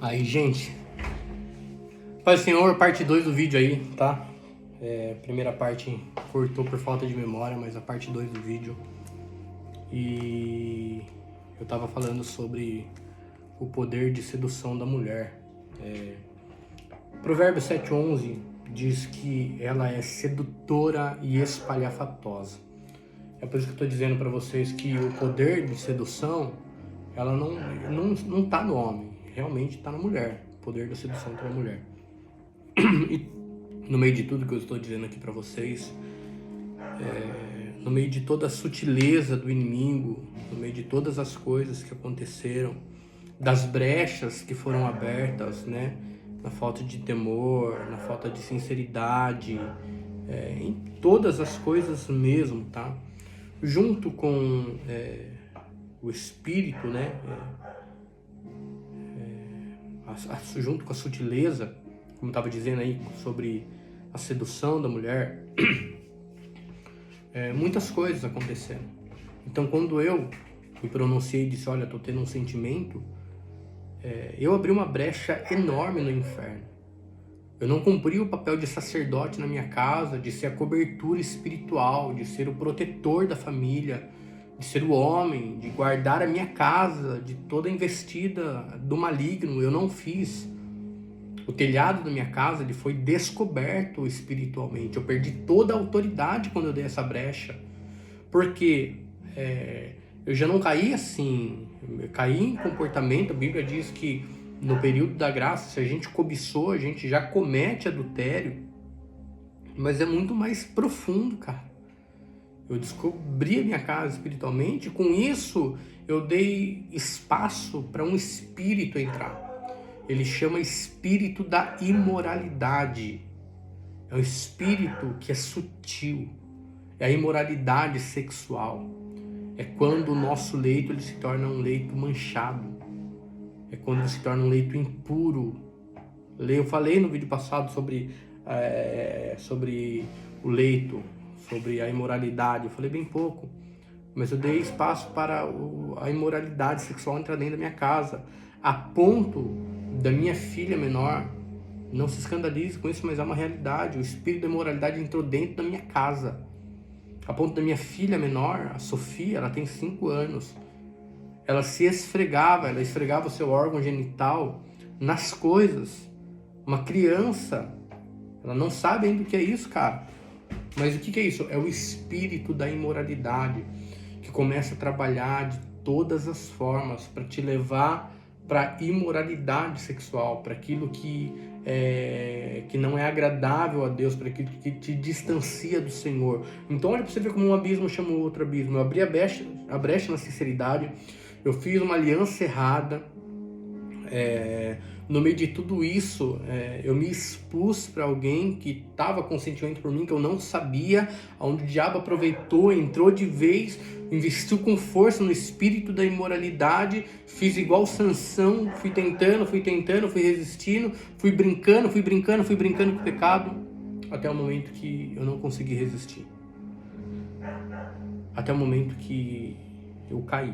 Aí, gente, Pai do Senhor, parte 2 do vídeo aí, tá? Primeira parte cortou por falta de memória, mas a parte 2 do vídeo. E eu tava falando sobre o poder de sedução da mulher. Provérbios 7:11 diz que ela é sedutora e espalhafatosa. É por isso que eu tô dizendo pra vocês que o poder de sedução, ela não tá no homem, realmente tá na mulher. O poder da sedução tá na mulher. E no meio de tudo que eu estou dizendo aqui pra vocês, no meio de toda a sutileza do inimigo, no meio de todas as coisas que aconteceram, das brechas que foram abertas, né? Na falta de temor, na falta de sinceridade, em todas as coisas mesmo, tá? Junto com o espírito, né? Junto com a sutileza, como estava dizendo aí, sobre a sedução da mulher, muitas coisas aconteceram. Então, quando eu me pronunciei e disse, olha, tô tendo um sentimento, eu abri uma brecha enorme no inferno. Eu não cumpri o papel de sacerdote na minha casa, de ser a cobertura espiritual, de ser o protetor da família, de ser o homem, de guardar a minha casa de toda a investida do maligno. Eu não fiz. O telhado da minha casa ele foi descoberto espiritualmente. Eu perdi toda a autoridade quando eu dei essa brecha. Porque eu já não caí assim. Eu caí em comportamento. A Bíblia diz que no período da graça, se a gente cobiçou, a gente já comete adultério. Mas é muito mais profundo, cara. Eu descobri a minha casa espiritualmente. Com isso, eu dei espaço para um espírito entrar. Ele chama espírito da imoralidade. É um espírito que é sutil. É a imoralidade sexual. É quando o nosso leito ele se torna um leito manchado. É quando ele se torna um leito impuro. Eu falei no vídeo passado sobre o leito, sobre a imoralidade. Eu falei bem pouco. Mas eu dei espaço para a imoralidade sexual entrar dentro da minha casa. A ponto da minha filha menor, não se escandalize com isso, mas é uma realidade. O espírito da imoralidade entrou dentro da minha casa. A ponto da minha filha menor, a Sofia, ela tem 5 anos. Ela ela esfregava o seu órgão genital nas coisas. Uma criança, ela não sabe ainda o que é isso, cara. Mas o que é isso? É o espírito da imoralidade que começa a trabalhar de todas as formas para te levar para imoralidade sexual, para aquilo que não é agradável a Deus, para aquilo que te distancia do Senhor. Então olha para você ver como um abismo chama o outro abismo. Eu abri a brecha na sinceridade, eu fiz uma aliança errada, no meio de tudo isso, eu me expus para alguém que estava com sentimento por mim, que eu não sabia, onde o diabo aproveitou, entrou de vez, investiu com força no espírito da imoralidade, fiz igual Sansão, fui tentando, fui resistindo, fui brincando com o pecado, até o momento que eu não consegui resistir. Até o momento que eu caí.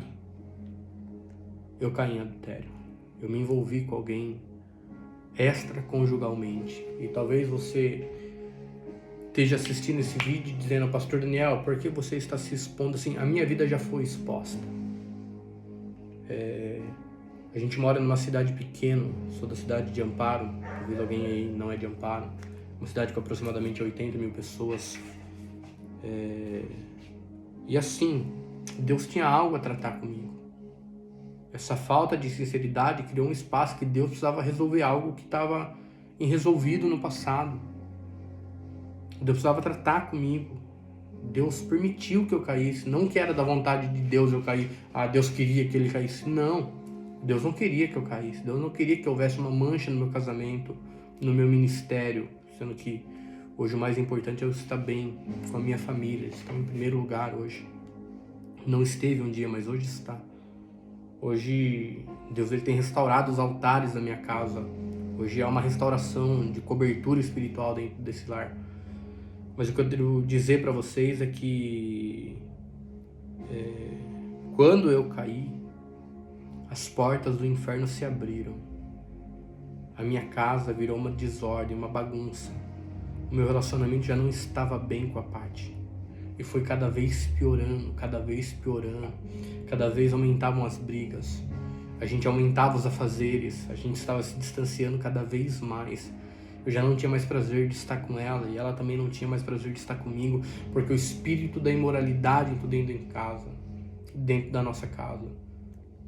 Eu caí em adultério. Eu me envolvi com alguém extraconjugalmente. E talvez você esteja assistindo esse vídeo dizendo, Pastor Daniel, por que você está se expondo assim? A minha vida já foi exposta. A gente mora numa cidade pequena, sou da cidade de Amparo, talvez alguém aí não é de Amparo, uma cidade com aproximadamente 80 mil pessoas. E assim, Deus tinha algo a tratar comigo. Essa falta de sinceridade criou um espaço que Deus precisava resolver algo que estava irresolvido no passado. Deus precisava tratar comigo. Deus permitiu que eu caísse. Não que era da vontade de Deus eu cair. Deus queria que ele caísse. Não. Deus não queria que eu caísse. Deus não queria que houvesse uma mancha no meu casamento, no meu ministério. Sendo que hoje o mais importante é eu estar bem com a minha família. Eles estão em primeiro lugar hoje. Não esteve um dia, mas hoje está. Hoje, Deus ele tem restaurado os altares da minha casa. Hoje há uma restauração de cobertura espiritual dentro desse lar. Mas o que eu quero dizer para vocês é que quando eu caí, as portas do inferno se abriram. A minha casa virou uma desordem, uma bagunça. O meu relacionamento já não estava bem com a Paty. E foi cada vez piorando, cada vez piorando. Cada vez aumentavam as brigas. A gente aumentava os afazeres. A gente estava se distanciando cada vez mais. Eu já não tinha mais prazer de estar com ela. E ela também não tinha mais prazer de estar comigo. Porque o espírito da imoralidade entrou dentro de casa. Dentro da nossa casa.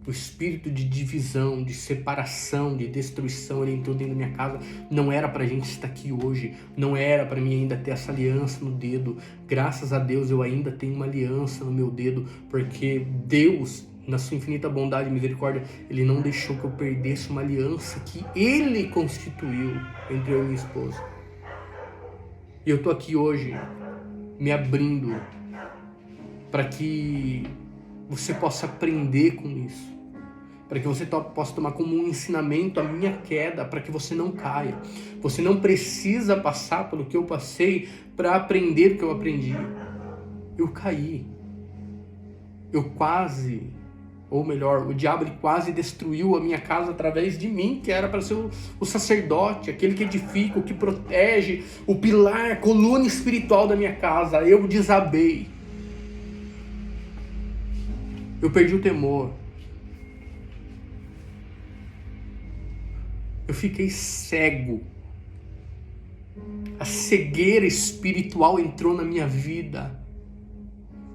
O espírito de divisão, de separação, de destruição, ele entrou dentro da minha casa. Não era pra gente estar aqui hoje. Não era pra mim ainda ter essa aliança no dedo. Graças a Deus eu ainda tenho uma aliança no meu dedo. Porque Deus, na sua infinita bondade e misericórdia, Ele não deixou que eu perdesse uma aliança que Ele constituiu entre eu e minha esposa. E eu tô aqui hoje me abrindo para que você possa aprender com isso. Para que você possa tomar como um ensinamento a minha queda, para que você não caia. Você não precisa passar pelo que eu passei para aprender o que eu aprendi. Eu caí. Eu quase, ou melhor, o diabo ele quase destruiu a minha casa através de mim, que era para ser o sacerdote, aquele que edifica, o que protege, o pilar, a coluna espiritual da minha casa. Eu desabei. Eu perdi o temor. Eu fiquei cego. A cegueira espiritual entrou na minha vida.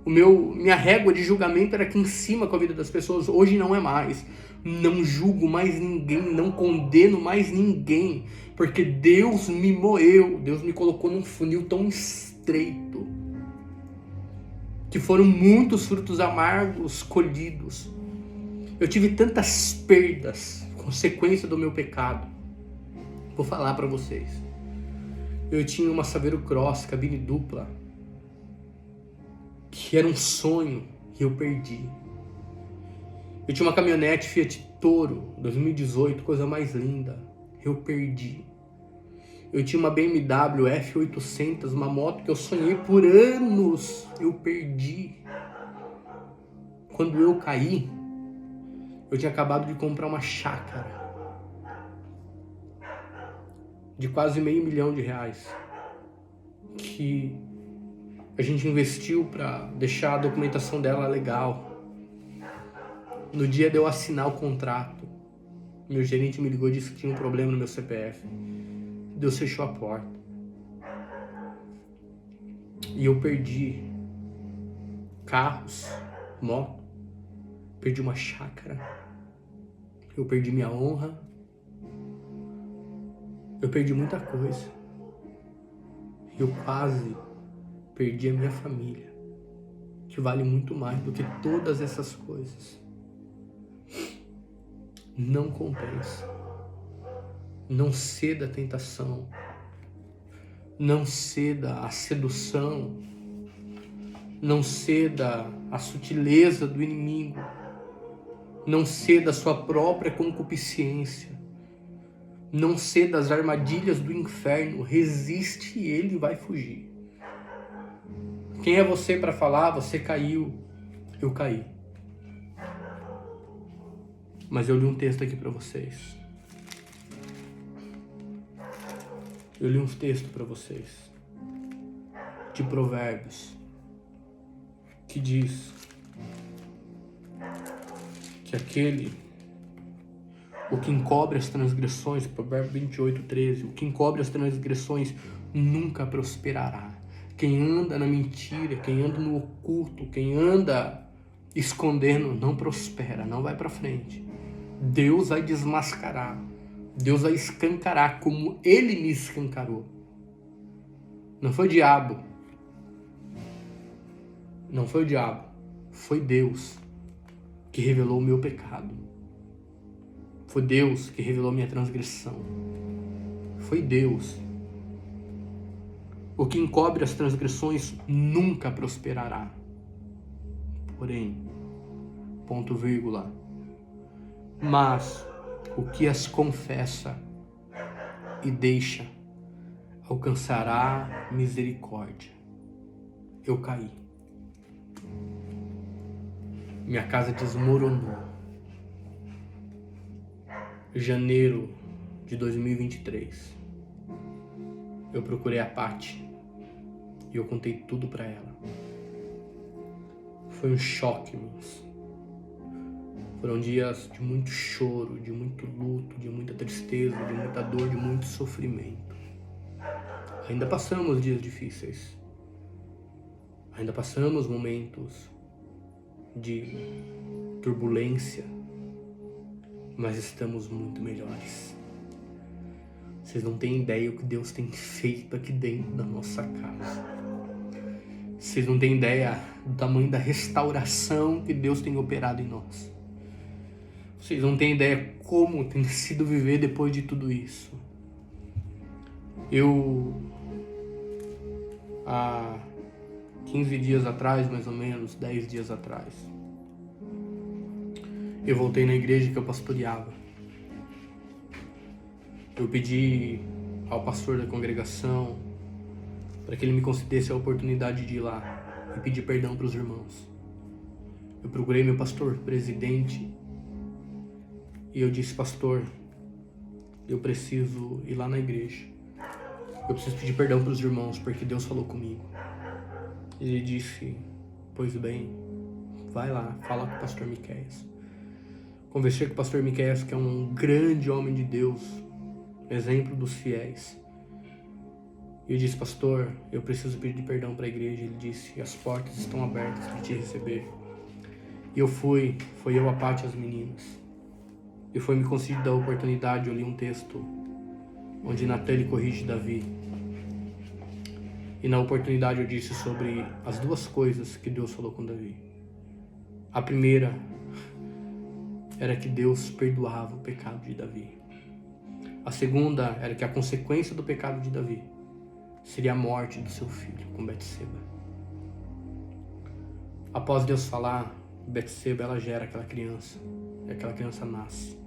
Minha régua de julgamento era aqui em cima com a vida das pessoas. Hoje não é mais. Não julgo mais ninguém, não condeno mais ninguém, porque Deus me moeu. Deus me colocou num funil tão estreito que foram muitos frutos amargos colhidos. Eu tive tantas perdas, consequência do meu pecado. Vou falar para vocês. Eu tinha uma Saveiro Cross, cabine dupla, que era um sonho e eu perdi. Eu tinha uma caminhonete Fiat Toro, 2018, coisa mais linda. Eu perdi. Eu tinha uma BMW F800, uma moto que eu sonhei por anos. Eu perdi. Quando eu caí, eu tinha acabado de comprar uma chácara de quase R$500 mil, que a gente investiu para deixar a documentação dela legal. No dia de eu assinar o contrato, meu gerente me ligou e disse que tinha um problema no meu CPF. Deus fechou a porta. E eu perdi carros, moto, perdi uma chácara, eu perdi minha honra, eu perdi muita coisa. Eu quase perdi a minha família, que vale muito mais do que todas essas coisas. Não compensa. Não ceda à tentação. Não ceda à sedução. Não ceda à sutileza do inimigo. Não ceda à sua própria concupiscência. Não ceda às armadilhas do inferno. Resiste e ele vai fugir. Quem é você para falar? Você caiu. Eu caí. Mas eu li um texto aqui para vocês. Eu li um texto para vocês. De Provérbios. Que diz que o que encobre as transgressões, Provérbios 28:13, o que encobre as transgressões nunca prosperará. Quem anda na mentira, quem anda no oculto, quem anda escondendo, não prospera, não vai para frente. Deus vai desmascarar. Deus vai escancarar como Ele me escancarou. Não foi o diabo. Não foi o diabo. Foi Deus que revelou o meu pecado. Foi Deus que revelou minha transgressão. Foi Deus. O que encobre as transgressões nunca prosperará. Porém, ponto vírgula, mas o que as confessa e deixa alcançará misericórdia. Eu caí. Minha casa desmoronou. Janeiro de 2023, eu procurei a Paty e eu contei tudo pra ela. Foi um choque, irmãos. Foram dias de muito choro, de muito luto, de muita tristeza, de muita dor, de muito sofrimento. Ainda passamos dias difíceis. Ainda passamos momentos de turbulência, mas estamos muito melhores. Vocês não têm ideia o que Deus tem feito aqui dentro da nossa casa. Vocês não têm ideia do tamanho da restauração que Deus tem operado em nós. Vocês não têm ideia como tem sido viver depois de tudo isso. Há 15 dias atrás, mais ou menos, 10 dias atrás, eu voltei na igreja que eu pastoreava. Eu pedi ao pastor da congregação para que ele me concedesse a oportunidade de ir lá e pedir perdão para os irmãos. Eu procurei meu pastor presidente e eu disse: pastor, eu preciso ir lá na igreja. Eu preciso pedir perdão para os irmãos porque Deus falou comigo. Ele disse: pois bem, vai lá, fala com o pastor Miqueias. Conversei com o pastor Miqueias, que é um grande homem de Deus, exemplo dos fiéis. E eu disse: pastor, eu preciso pedir perdão para a igreja. Ele disse: as portas estão abertas para te receber. E eu fui, foi eu, a Paty e as meninas. E foi me concedida a oportunidade, eu li um texto onde Natan ele corrige Davi. E na oportunidade eu disse sobre as duas coisas que Deus falou com Davi. A primeira era que Deus perdoava o pecado de Davi. A segunda era que a consequência do pecado de Davi seria a morte do seu filho com Betseba. Após Deus falar, Betseba ela gera aquela criança. E aquela criança nasce.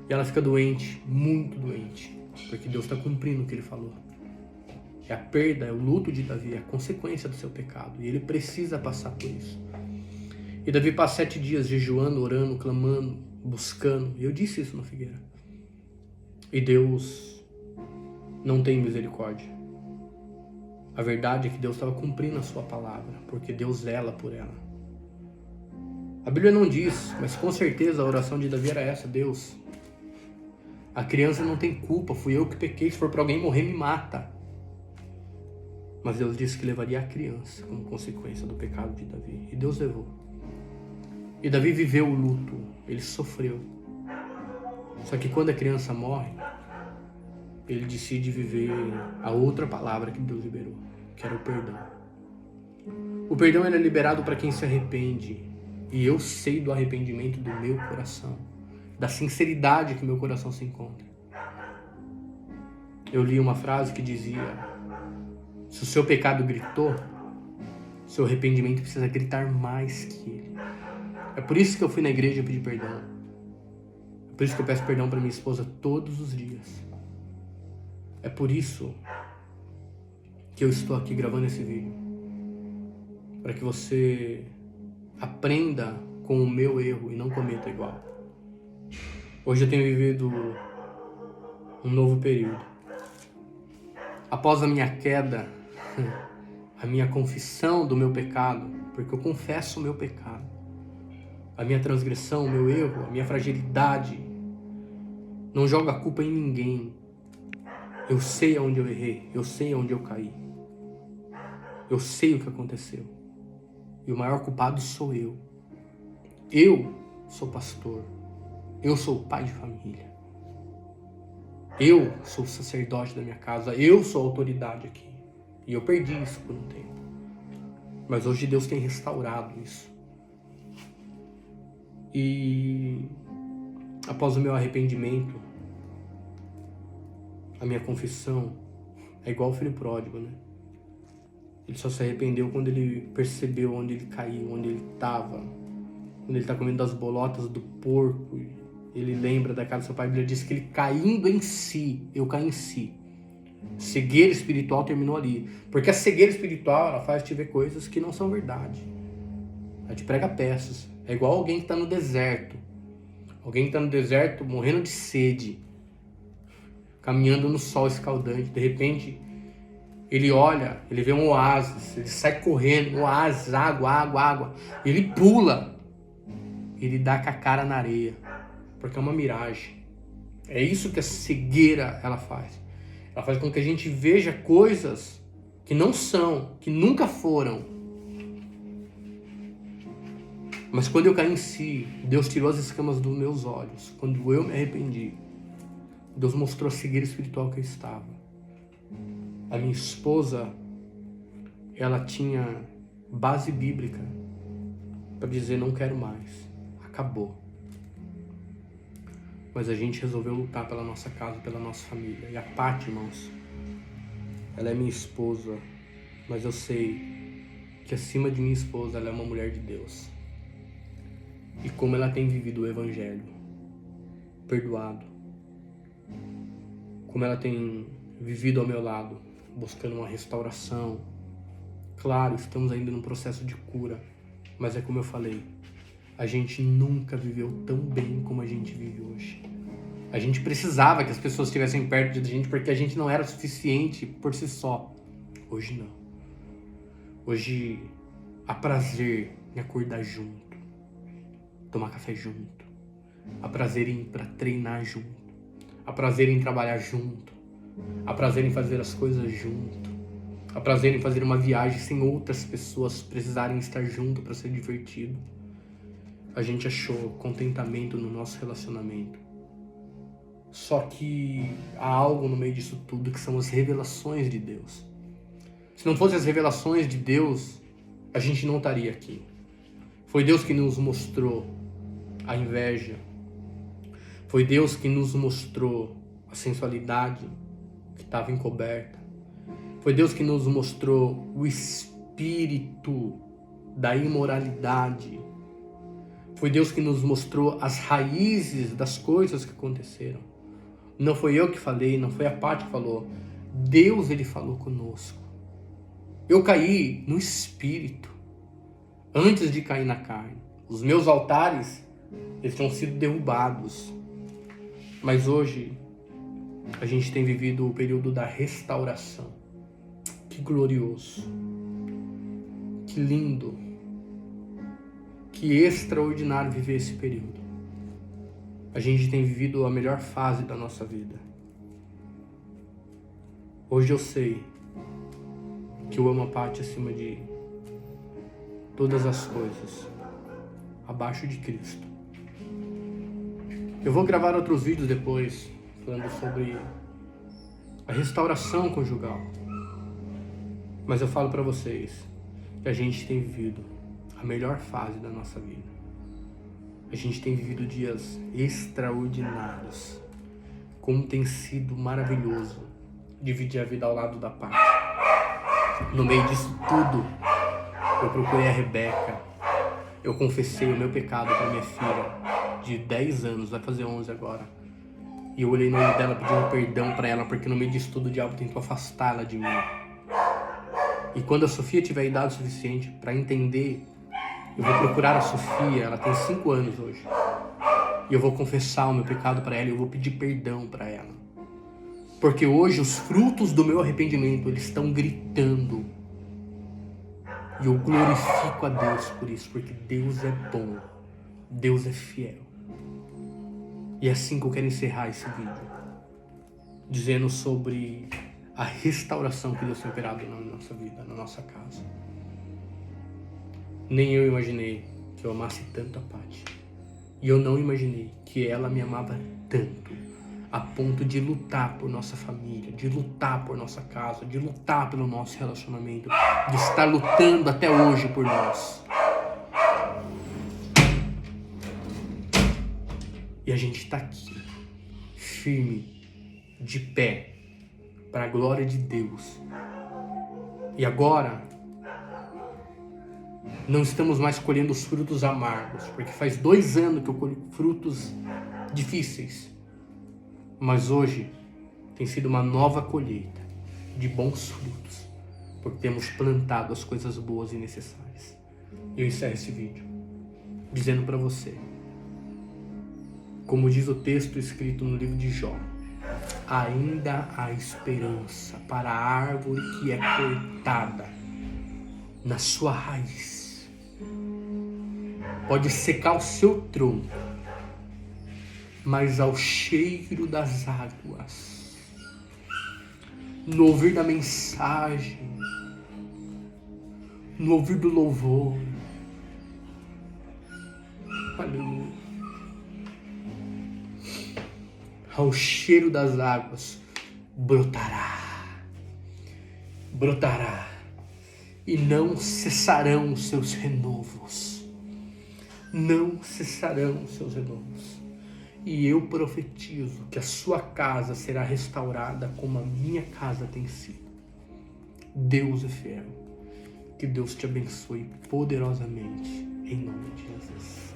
E ela fica doente, muito doente, porque Deus está cumprindo o que ele falou. É a perda, é o luto de Davi, é a consequência do seu pecado. E ele precisa passar por isso. E Davi passa 7 dias jejuando, orando, clamando, buscando. E eu disse isso na figueira. E Deus não tem misericórdia. A verdade é que Deus estava cumprindo a sua palavra, porque Deus zela por ela. A Bíblia não diz, mas com certeza a oração de Davi era essa: Deus, a criança não tem culpa, fui eu que pequei, se for para alguém morrer, me mata. Mas Deus disse que levaria a criança como consequência do pecado de Davi. E Deus levou. E Davi viveu o luto, ele sofreu. Só que quando a criança morre, ele decide viver a outra palavra que Deus liberou, que era o perdão. O perdão é liberado para quem se arrepende. E eu sei do arrependimento do meu coração, da sinceridade que meu coração se encontra. Eu li uma frase que dizia: se o seu pecado gritou, seu arrependimento precisa gritar mais que ele. É por isso que eu fui na igreja pedir perdão. É por isso que eu peço perdão para minha esposa todos os dias. É por isso que eu estou aqui gravando esse vídeo. Para que você aprenda com o meu erro e não cometa igual. Hoje eu tenho vivido um novo período. Após a minha queda, a minha confissão do meu pecado, porque eu confesso o meu pecado, a minha transgressão, o meu erro, a minha fragilidade, não jogo a culpa em ninguém. Eu sei aonde eu errei, eu sei aonde eu caí, eu sei o que aconteceu, e o maior culpado sou eu. Eu sou pastor, eu sou pai de família, eu sou sacerdote da minha casa, eu sou autoridade aqui. E eu perdi isso por um tempo. Mas hoje Deus tem restaurado isso. E após o meu arrependimento, a minha confissão é igual o filho pródigo, né? Ele só se arrependeu quando ele percebeu onde ele caiu, onde ele estava. Quando ele está comendo das bolotas do porco, ele lembra da casa do seu pai. A Bíblia diz que ele caindo em si, eu caí em si. Cegueira espiritual terminou ali. Porque a cegueira espiritual, ela faz te ver coisas que não são verdade. Ela te prega peças. É igual alguém que está no deserto. Alguém que está no deserto morrendo de sede. caminhando no sol escaldante. De repente, ele olha, ele vê um oásis, ele sai correndo, um oásis, água, água, água. Ele pula, ele dá com a cara na areia, porque é uma miragem. É isso que a cegueira ela faz. Ela faz com que a gente veja coisas que não são, que nunca foram. Mas quando eu caí em si, Deus tirou as escamas dos meus olhos. Quando eu me arrependi, Deus mostrou a cegueira espiritual que eu estava. A minha esposa, ela tinha base bíblica para dizer não quero mais, acabou. Mas a gente resolveu lutar pela nossa casa, pela nossa família. E a Paty, irmãos, ela é minha esposa, mas eu sei que acima de minha esposa ela é uma mulher de Deus. E como ela tem vivido o Evangelho, perdoado, como ela tem vivido ao meu lado, buscando uma restauração. Claro, estamos ainda num processo de cura, mas é como eu falei, a gente nunca viveu tão bem como a gente vive hoje. A gente precisava que as pessoas estivessem perto de gente porque a gente não era suficiente por si só. Hoje não. Hoje há prazer em acordar junto, tomar café junto, há prazer em ir para treinar junto, há prazer em trabalhar junto, há prazer em fazer as coisas junto, há prazer em fazer uma viagem sem outras pessoas precisarem estar junto para ser divertido. A gente achou contentamento no nosso relacionamento. Só que há algo no meio disso tudo que são as revelações de Deus. Se não fossem as revelações de Deus, a gente não estaria aqui. Foi Deus que nos mostrou a inveja. Foi Deus que nos mostrou a sensualidade que estava encoberta. Foi Deus que nos mostrou o espírito da imoralidade. Foi Deus que nos mostrou as raízes das coisas que aconteceram. Não foi eu que falei, não foi a Paty que falou. Deus, ele falou conosco. Eu caí no espírito antes de cair na carne. Os meus altares, eles tinham sido derrubados. Mas hoje, a gente tem vivido o período da restauração. Que glorioso. Que lindo. Que extraordinário viver esse período. A gente tem vivido a melhor fase da nossa vida. Hoje eu sei que eu amo a Paty acima de todas as coisas, abaixo de Cristo. Eu vou gravar outros vídeos depois, falando sobre a restauração conjugal. Mas eu falo para vocês que a gente tem vivido a melhor fase da nossa vida. A gente tem vivido dias extraordinários. Como tem sido maravilhoso dividir a vida ao lado da Paty. No meio disso tudo, eu procurei a Rebeca. Eu confessei o meu pecado para minha filha de 10 anos, vai fazer 11 agora. E eu olhei no olho dela pedindo perdão para ela, porque no meio disso tudo o diabo tentou afastá-la de mim. E quando a Sofia tiver idade suficiente para entender, eu vou procurar a Sofia, ela tem 5 anos hoje. E eu vou confessar o meu pecado para ela e eu vou pedir perdão para ela. Porque hoje os frutos do meu arrependimento, eles estão gritando. E eu glorifico a Deus por isso, porque Deus é bom, Deus é fiel. E é assim que eu quero encerrar esse vídeo, dizendo sobre a restauração que Deus tem operado na nossa vida, na nossa casa. Nem eu imaginei que eu amasse tanto a Paty. E eu não imaginei que ela me amava tanto, a ponto de lutar por nossa família, de lutar por nossa casa, de lutar pelo nosso relacionamento, de estar lutando até hoje por nós. E a gente está aqui, firme, de pé, para a glória de Deus. E agora, não estamos mais colhendo os frutos amargos, porque faz 2 anos que eu colho frutos difíceis. Mas hoje tem sido uma nova colheita de bons frutos, porque temos plantado as coisas boas e necessárias. Eu encerro esse vídeo dizendo para você, como diz o texto escrito no livro de Jó, ainda há esperança para a árvore que é cortada na sua raiz. Pode secar o seu tronco, mas ao cheiro das águas, no ouvir da mensagem, no ouvir do louvor, aleluia, ao cheiro das águas, brotará, e não cessarão os seus renovos, E eu profetizo que a sua casa será restaurada como a minha casa tem sido. Deus é fiel. Que Deus te abençoe poderosamente, em nome de Jesus.